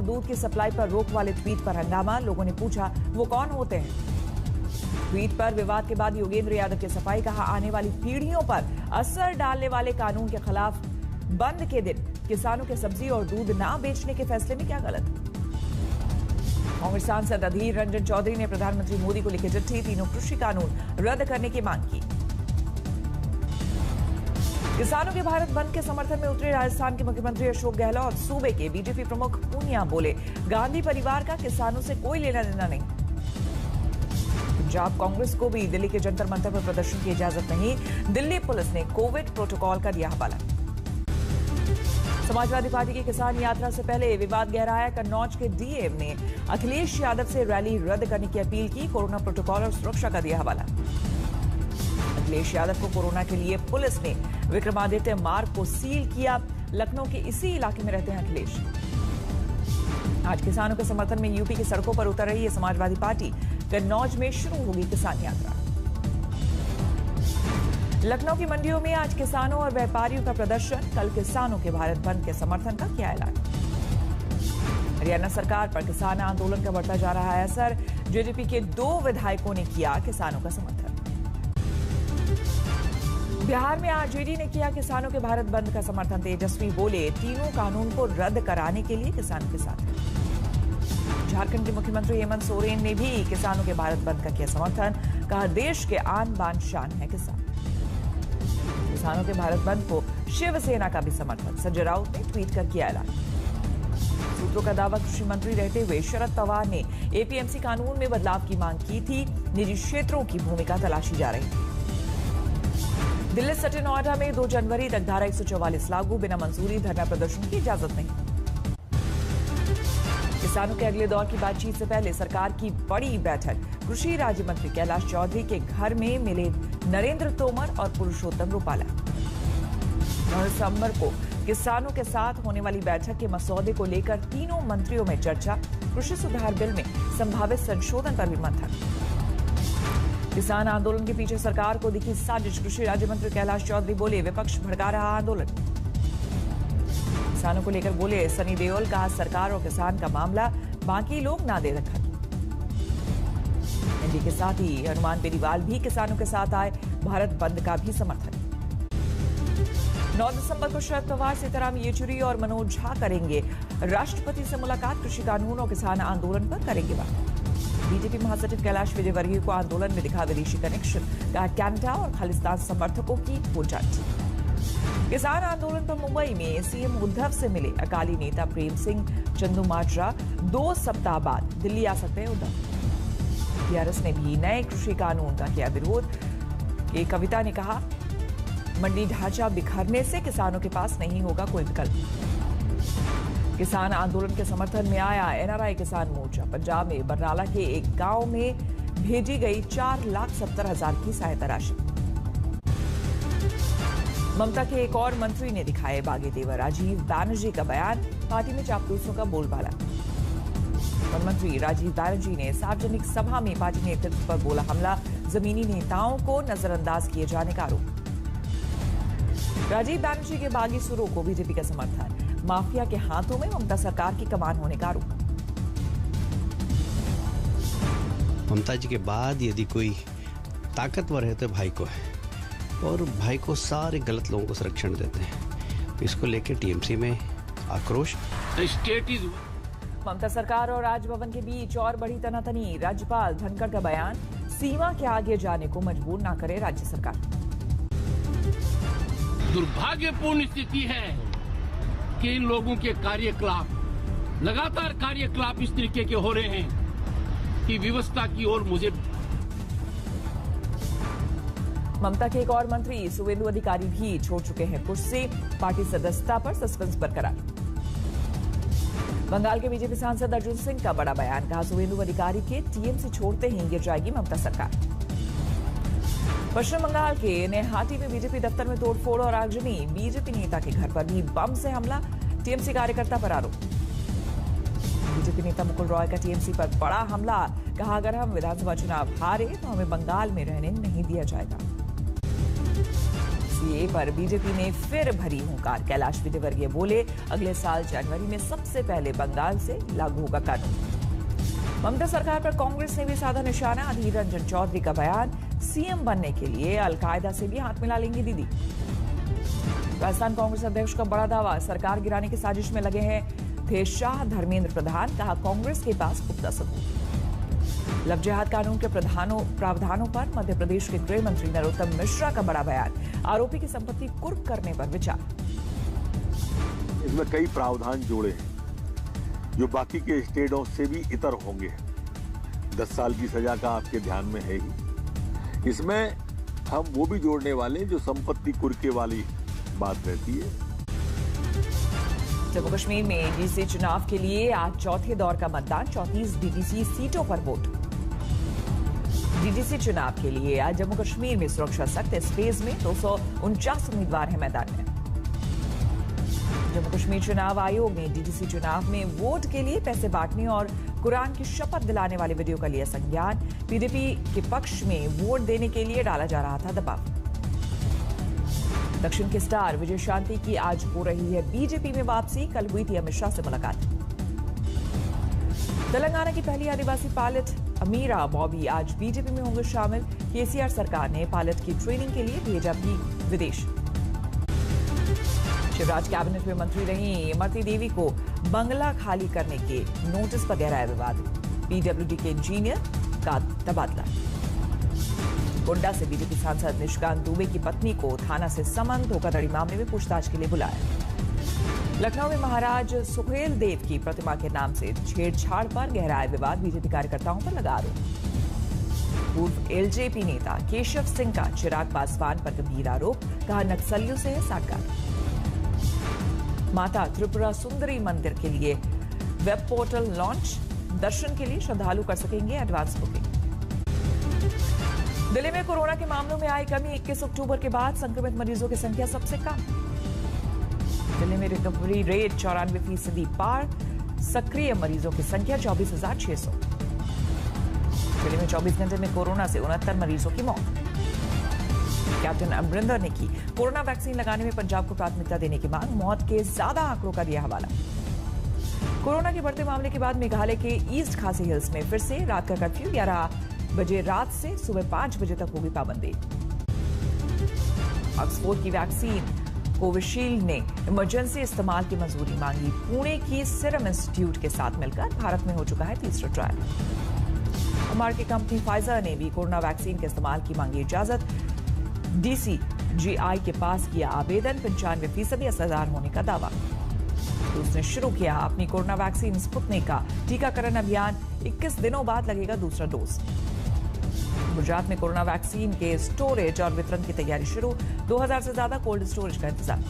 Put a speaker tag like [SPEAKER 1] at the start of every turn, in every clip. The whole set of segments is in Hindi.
[SPEAKER 1] दूध की सप्लाई पर रोक वाले ट्वीट पर हंगामा। लोगों ने पूछा वो कौन होते हैं। ट्वीट पर विवाद के बाद योगेंद्र यादव की सफाई। कहा आने वाली पीढ़ियों पर असर डालने वाले कानून के खिलाफ बंद के दिन किसानों के सब्जी और दूध ना बेचने के फैसले में क्या गलत। कांग्रेस सांसद अधीर रंजन चौधरी ने प्रधानमंत्री मोदी को लिखी चिट्ठी। तीनों कृषि कानून रद्द करने की मांग की। किसानों के भारत बंद के समर्थन में उतरे राजस्थान के मुख्यमंत्री अशोक गहलोत। सूबे के बीजेपी प्रमुख पूनिया बोले गांधी परिवार का किसानों से कोई लेना देना नहीं। पंजाब कांग्रेस को भी दिल्ली के जंतर मंतर पर प्रदर्शन की इजाजत नहीं। दिल्ली पुलिस ने कोविड प्रोटोकॉल का दिया हवाला। समाजवादी पार्टी की किसान यात्रा से पहले विवाद गहराया। कन्नौज के डीएम ने अखिलेश यादव से रैली रद्द करने की अपील की। कोरोना प्रोटोकॉल और सुरक्षा का दिया हवाला। अखिलेश यादव को कोरोना के लिए पुलिस ने विक्रमादित्य मार्ग को सील किया। लखनऊ के इसी इलाके में रहते हैं अखिलेश। आज किसानों के समर्थन में यूपी की सड़कों पर उतर रही है समाजवादी पार्टी। कन्नौज में शुरू होगी किसान यात्रा। लखनऊ की मंडियों में आज किसानों और व्यापारियों का प्रदर्शन। कल किसानों के भारत बंद के समर्थन का किया ऐलान। हरियाणा सरकार पर किसान आंदोलन का बढ़ता जा रहा है असर। जेजेपी के 2 विधायकों ने किया किसानों का समर्थन। बिहार में आरजेडी ने किया किसानों के भारत बंद का समर्थन। तेजस्वी बोले तीनों कानून को रद्द कराने के लिए किसानों के साथ हैं। झारखंड के मुख्यमंत्री हेमंत सोरेन ने भी किसानों के भारत बंद का किया समर्थन। कहा देश के आन बान शान है किसान। किसानों के भारत बंद को शिवसेना का भी समर्थन। संजय राउत ने ट्वीट कर किया ऐलान। सूत्रों का दावा कृषि मंत्री रहते हुए शरद पवार ने एपीएमसी कानून में बदलाव की मांग की थी। निजी क्षेत्रों की भूमिका तलाशी जा रही थी। दिल्ली सटे नोएडा में 2 जनवरी तक धारा 144 लागू। बिना मंजूरी धरना प्रदर्शन की इजाजत नहीं। किसानों के अगले दौर की बातचीत से पहले सरकार की बड़ी बैठक। कृषि राज्य मंत्री कैलाश चौधरी के घर में मिले नरेंद्र तोमर और पुरुषोत्तम रूपाला। 9 दिसंबर को किसानों के साथ होने वाली बैठक के मसौदे को लेकर तीनों मंत्रियों में चर्चा। कृषि सुधार बिल में संभावित संशोधन पर भी मंथन। किसान आंदोलन के पीछे सरकार को दिखी साजिश। कृषि राज्य मंत्री कैलाश चौधरी बोले विपक्ष भड़का रहा आंदोलन। किसानों को लेकर बोले सनी देओल। कहा सरकार और किसान का मामला बाकी लोग ना दे रखा। एनडीए के साथ ही हनुमान बेनीवाल भी किसानों के साथ आए। भारत बंद का भी समर्थन। 9 दिसंबर को शरद पवार, सीताराम येचुरी और मनोज झा करेंगे राष्ट्रपति से मुलाकात। कृषि कानून और किसान आंदोलन पर करेंगे बात। बीजेपी महासचिव कैलाश विजयवर्गीय को आंदोलन में दिखा विदेशी कनेक्शन। कहा कनाडा और खालिस्तान समर्थकों की हो जांच। किसान आंदोलन पर मुंबई में सीएम उद्धव से मिले अकाली नेता प्रेम सिंह चंदूमाजरा। 2 सप्ताह बाद दिल्ली आ सकते हैं उद्धव। टीआरएस ने भी नए कृषि कानून का किया विरोध। एक कविता ने कहा मंडी ढांचा बिखरने से किसानों के पास नहीं होगा कोई विकल्प। किसान आंदोलन के समर्थन में आया एनआरआई किसान मोर्चा। पंजाब में बरनाला के एक गांव में भेजी गई 4,70,000 की सहायता राशि। ममता के एक और मंत्री ने दिखाए बागी तेवर। राजीव बैनर्जी का बयान। पार्टी में चापलूसों का बोलबाला। वन मंत्री राजीव बैनर्जी ने सार्वजनिक सभा में पार्टी नेतृत्व पर बोला हमला। जमीनी नेताओं को नजरअंदाज किए जाने का आरोप। राजीव बैनर्जी के बागी सुरों को बीजेपी का समर्थन। माफिया के हाथों में ममता सरकार की कमान होने का आरोप।
[SPEAKER 2] ममता जी के बाद यदि कोई ताकतवर है तो भाई को है, और भाई को सारे गलत लोगों को संरक्षण देते हैं। इसको लेकर टीएमसी में आक्रोश।
[SPEAKER 1] ममता सरकार और राजभवन के बीच और बड़ी तनातनी। राज्यपाल धनखड़ का बयान। सीमा के आगे जाने को मजबूर ना करे राज्य सरकार।
[SPEAKER 3] दुर्भाग्यपूर्ण स्थिति है कि इन लोगों के कार्यकलाप, लगातार कार्यकलाप इस तरीके के हो रहे हैं कि व्यवस्था की ओर मुझे।
[SPEAKER 1] ममता के एक और मंत्री सुवेंदु अधिकारी भी छोड़ चुके हैं कुर्सी। पार्टी सदस्यता पर सस्पेंस बरकरार। बंगाल के बीजेपी सांसद अर्जुन सिंह का बड़ा बयान। कहा सुवेंदु अधिकारी के टीएमसी छोड़ते ही गिर जाएगी ममता सरकार। पश्चिम बंगाल के नेहाटी में बीजेपी दफ्तर में तोड़फोड़ और आगजनी। बीजेपी नेता के घर पर भी बम से हमला। टीएमसी कार्यकर्ता पर आरोप। बीजेपी नेता मुकुल रॉय का टीएमसी पर बड़ा हमला। कहा अगर हम विधानसभा चुनाव हारे तो हमें बंगाल में रहने नहीं दिया जाएगा। सीए पर बीजेपी ने फिर भरी हुंकार। कैलाश विजयवर्गीय बोले, अगले साल जनवरी में सबसे पहले बंगाल से लागू होगा कानून। ममता सरकार पर कांग्रेस ने भी साधा निशाना। अधीर रंजन चौधरी का बयान, सीएम बनने के लिए अलकायदा से भी हाथ मिला लेंगी दीदी। राजस्थान कांग्रेस अध्यक्ष का बड़ा दावा, सरकार गिराने की साजिश में लगे हैं थे शाह। धर्मेंद्र प्रधान, कहा कांग्रेस के पास पुख्ता सबूत। लव जिहाद कानून के प्रावधानों पर मध्य प्रदेश के गृह मंत्री नरोत्तम मिश्रा का बड़ा बयान, आरोपी की संपत्ति कुर्क करने पर विचार।
[SPEAKER 4] इसमें कई प्रावधान जोड़े हैं जो बाकी के स्टेटों से भी इतर होंगे। 10 साल की सजा का आपके ध्यान में है ही। इसमें हम वो भी जोड़ने वाले जो संपत्ति कुर्के वाली बात रहती है।
[SPEAKER 1] जम्मू कश्मीर में डीसी चुनाव के लिए आज चौथे दौर का मतदान, 34 डीडीसी सीटों पर वोट। डीडीसी चुनाव के लिए आज जम्मू कश्मीर में सुरक्षा सख्त। इस फेज में 249 उम्मीदवार हैं मैदान में। जम्मू कश्मीर चुनाव आयोग ने डीडीसी चुनाव में वोट के लिए पैसे बांटने और कुरान की शपथ दिलाने वाले वीडियो का लिया संज्ञान। पीडीपी के पक्ष में वोट देने के लिए डाला जा रहा था दबाव। दक्षिण के स्टार विजय शांति की आज हो रही है बीजेपी में वापसी। कल हुई थी अमित शाह से मुलाकात। तेलंगाना की पहली आदिवासी पायलट अमीरा बॉबी आज बीजेपी में होंगे शामिल। केसीआर सरकार ने पायलट की ट्रेनिंग के लिए भेजा भी विदेश। शिवराज कैबिनेट में मंत्री रही इमरती देवी को बंगला खाली करने के नोटिस पर गहराया विवाद। पीडब्ल्यूडी के इंजीनियर का तबादला। गोड्डा से बीजेपी सांसद निशिकांत दुबे की पत्नी को थाना से समन, धोखाधड़ी मामले में पूछताछ के लिए बुलाया। लखनऊ में महाराज सुहेल देव की प्रतिमा के नाम से छेड़छाड़ पर गहराया विवाद। बीजेपी कार्यकर्ताओं पर लगा आरोप। पूर्व एलजेपी नेता केशव सिंह का चिराग पासवान पर गंभीर आरोप, कहा नक्सलियों से है साठगांठ। माता त्रिपुरा सुंदरी मंदिर के लिए वेब पोर्टल लॉन्च, दर्शन के लिए श्रद्धालु कर सकेंगे एडवांस बुकिंग। दिल्ली में कोरोना के मामलों में आई कमी। 21 अक्टूबर के बाद संक्रमित मरीजों की संख्या सबसे कम। दिल्ली में रिकवरी रेट 94% पार। सक्रिय मरीजों की संख्या 24,600। दिल्ली में 24 घंटे में कोरोना से 69 मरीजों की मौत। कैप्टन अमरिंदर ने की कोरोना वैक्सीन लगाने में पंजाब को प्राथमिकता देने की मांग। मौत के ज्यादा आंकड़ों का दिया हवाला। कोरोना के बढ़ते मामले के बाद मेघालय के ईस्ट खासी हिल्स में फिर से रात का कर्फ्यू। 11 बजे रात से सुबह 5 बजे तक होगी पाबंदी। ऑक्सफोर्ड की वैक्सीन कोविशील्ड ने इमरजेंसी इस्तेमाल की मंजूरी मांगी। पुणे की सीरम इंस्टीट्यूट के साथ मिलकर भारत में हो चुका है तीसरा ट्रायल। अमेरिकी कंपनी फाइजर ने भी कोरोना वैक्सीन के इस्तेमाल की मांगी इजाजत। डीसीजीआई के पास किया आवेदन। 95% असरदार होने का दावा। रूस ने शुरू किया अपनी कोरोना वैक्सीन स्पुतनिक का टीकाकरण अभियान। 21 दिनों बाद लगेगा दूसरा डोज। गुजरात में कोरोना वैक्सीन के स्टोरेज और वितरण की तैयारी शुरू। 2000 से ज्यादा कोल्ड स्टोरेज का इंतजाम।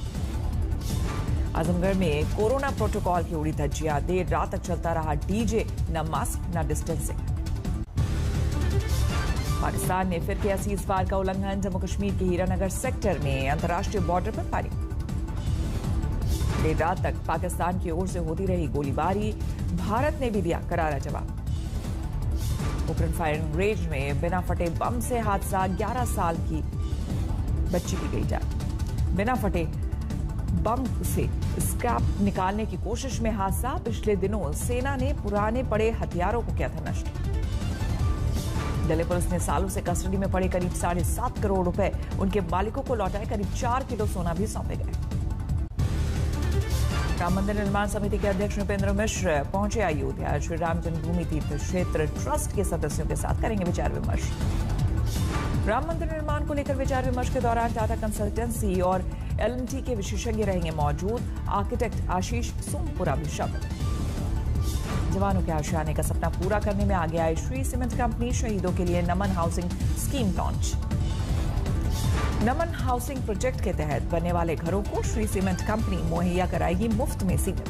[SPEAKER 1] आजमगढ़ में कोरोना प्रोटोकॉल की उड़ी धज्जियां। देर रात तक चलता रहा डीजे, न मास्क न डिस्टेंसिंग। पाकिस्तान ने फिर किया सीजफायर का उल्लंघन। जम्मू कश्मीर के हीरानगर सेक्टर में अंतर्राष्ट्रीय बॉर्डर पर फायरिंग। देर रात तक पाकिस्तान की ओर से होती रही गोलीबारी। भारत ने भी दिया करारा जवाब। पोखरण फायरिंग रेंज में बिना फटे बम से हादसा। 11 साल की बच्ची की गई जान। बिना फटे बम से स्क्रैप निकालने की कोशिश में हादसा। पिछले दिनों सेना ने पुराने पड़े हथियारों को किया था नष्ट। दिल्ली पुलिस ने सालों से कस्टडी में पड़े करीब 7.5 करोड़ रुपए उनके मालिकों को लौटाए। करीब 4 किलो सोना भी सौंपे गए। राम मंदिर निर्माण समिति के अध्यक्ष नृपेंद्र मिश्र पहुंचे अयोध्या। श्री राम जन्मभूमि तीर्थ क्षेत्र ट्रस्ट के सदस्यों के साथ करेंगे विचार विमर्श। राम मंदिर निर्माण को लेकर विचार विमर्श के दौरान टाटा कंसल्टेंसी और एल&टी के विशेषज्ञ रहेंगे मौजूद। आर्किटेक्ट आशीष सोमपुरा भी शामिल। जवानों के आशियाने का सपना पूरा करने में आगे आई श्री सीमेंट कंपनी। शहीदों के लिए नमन हाउसिंग स्कीम लॉन्च। नमन हाउसिंग प्रोजेक्ट के तहत बनने वाले घरों को श्री सीमेंट कंपनी मुहैया कराएगी मुफ्त में सीमेंट।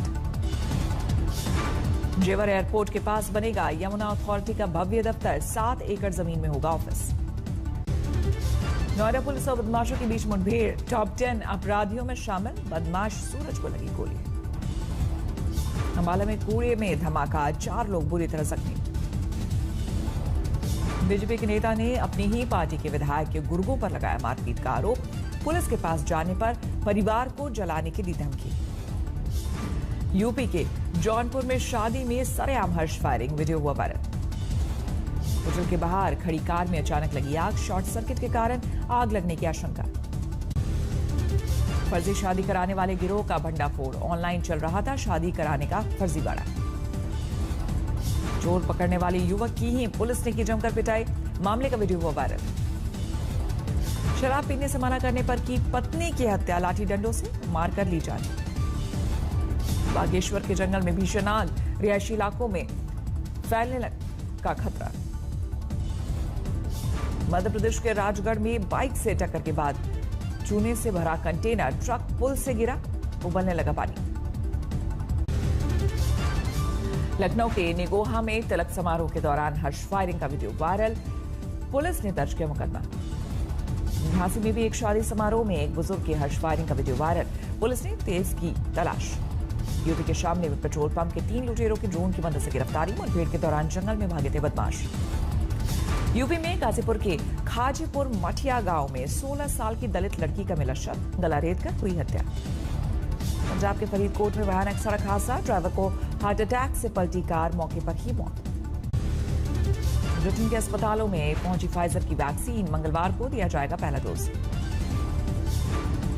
[SPEAKER 1] जेवर एयरपोर्ट के पास बनेगा यमुना अथॉरिटी का भव्य दफ्तर। 7 एकड़ जमीन में होगा ऑफिस। नोएडा पुलिस और बदमाशों के बीच मुठभेड़। टॉप 10 अपराधियों में शामिल बदमाश सूरज को लगी गोली। अंबाला में कूड़े में धमाका। 4 लोग बुरी तरह जख्मी। बीजेपी के नेता ने अपनी ही पार्टी के विधायक के गुर्गों पर लगाया मारपीट का आरोप। पुलिस के पास जाने पर परिवार को जलाने की दी धमकी। यूपी के जौनपुर में शादी में सरेआम हर्ष फायरिंग, वीडियो हुआ वायरल। होटल के बाहर खड़ी कार में अचानक लगी आग, शॉर्ट सर्किट के कारण आग लगने की आशंका। फर्जी शादी कराने वाले गिरोह का भंडाफोड़, ऑनलाइन चल रहा था शादी कराने का फर्जीवाड़ा। चोर पकड़ने वाले युवक की ही पुलिस ने की जमकर पिटाई, मामले का वीडियो हुआ वायरल। शराब पीने से मना करने पर की पत्नी की हत्या, लाठी डंडों से मारकर ली जान। बागेश्वर के जंगल में भीषण आग, रिहायशी इलाकों में फैलने का खतरा। मध्य प्रदेश के राजगढ़ में बाइक से टक्कर के बाद चूने से भरा कंटेनर ट्रक पुल से गिरा, उबलने लगा पानी। लखनऊ के निगोहा में तिलक समारोह के दौरान हर्ष फायरिंग का वीडियो वायरल, पुलिस ने दर्ज किया मुकदमा। झांसी में भी एक शादी समारोह में एक बुजुर्ग की हर्ष फायरिंग का वीडियो वायरल, पुलिस ने तेज की तलाश। यूपी के शामली में पेट्रोल पंप के 3 लुटेरों की ड्रोन की मदद से गिरफ्तारी, मुठभेड़ के दौरान जंगल में भागे थे बदमाश। यूपी में गाजीपुर के खाजीपुर मठिया गांव में 16 साल की दलित लड़की का मिला शव, गला रेत कर हुई हत्या। पंजाब के फरीदकोट में भयानक सड़क हादसा, ड्राइवर को हार्ट अटैक से पलटी कार, मौके पर ही मौत। ब्रिटेन के अस्पतालों में पहुंची फाइजर की वैक्सीन, मंगलवार को दिया जाएगा पहला डोज।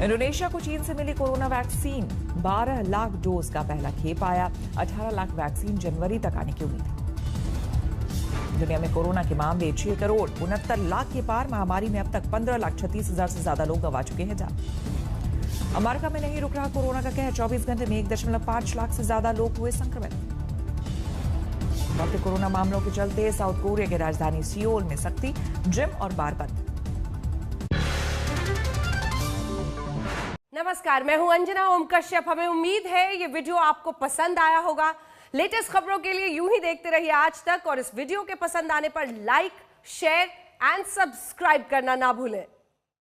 [SPEAKER 1] इंडोनेशिया को चीन से मिली कोरोना वैक्सीन, 12 लाख डोज का पहला खेप आया, 18 लाख वैक्सीन जनवरी तक आने की उम्मीद है। दुनिया में कोरोना के मामले 6 करोड़ 69 लाख के पार, महामारी में अब तक 15,36,000 से ज्यादा लोग गंवा चुके हैं जान। अमेरिका में नहीं रुक रहा कोरोना का कहर, 24 घंटे में 1.5 लाख से ज्यादा लोग हुए संक्रमित। बढ़ते कोरोना मामलों के चलते साउथ कोरिया की राजधानी सियोल में सख्ती, जिम और बार बंद।
[SPEAKER 5] नमस्कार, मैं हूं अंजना ओम कश्यप। हमें उम्मीद है ये वीडियो आपको पसंद आया होगा। लेटेस्ट खबरों के लिए यूं ही देखते रहिए आज तक, और इस वीडियो के पसंद आने पर लाइक, शेयर एंड सब्सक्राइब करना ना भूलें।